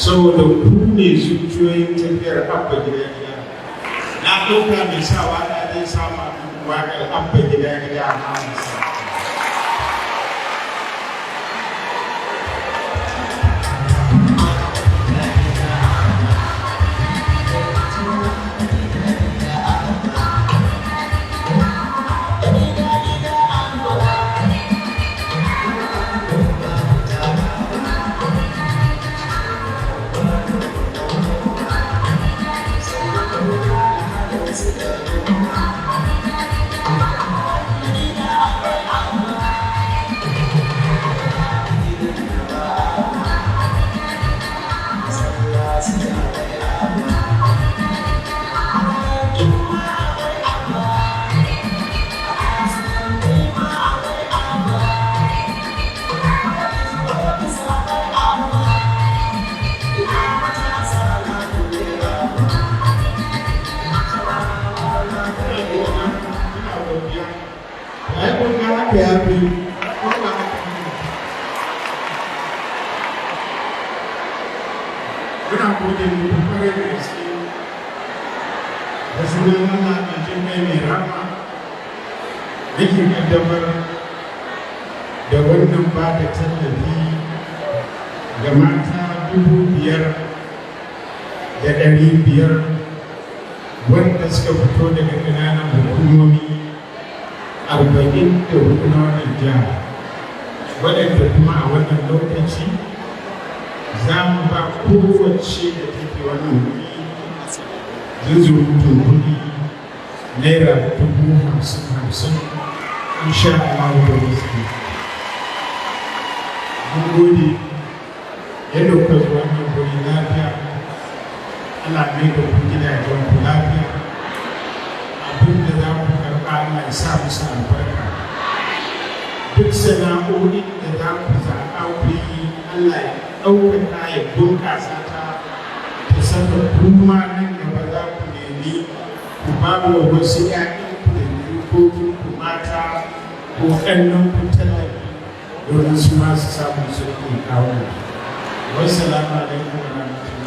saboda ku ne zuciyoyin tafiyar abba gida gida. Na ɗauka mai sa waƙa zai sama waƙar abba gida gida a hamansa. Muna gode muku kwarai da gaske da sunan Allah mai jin kai mai rama nake kaddamar da wannan ba da tallafi ga mata 5,500 wanda suka fito daga ƙananan hukumomi 44 na wannan jiha, waɗanda kuma a wannan lokaci za mu ba kowace da take wannan wuri zuzurutun kuɗi naira 50,000 insha Allah da wasu. Mun gode yadda kuka zo wannan wuri lafiya, Allah mai da ku gidajen ku lafiya, abin da za ku karɓa Allah ya sa musu albarka. Duk sana'o'in da za ku zaɓa ku yi Allah ya ɗaukaka ya bunƙasa ta ta saka kuma nan gaba za ku nemi ku ba wa wasu ‘ya'yanku da jikokin ku mata ko ƙannan ku tallafi domin su masu samun sauƙin kawo. Wassalamu alaikum wa rahmatullahi.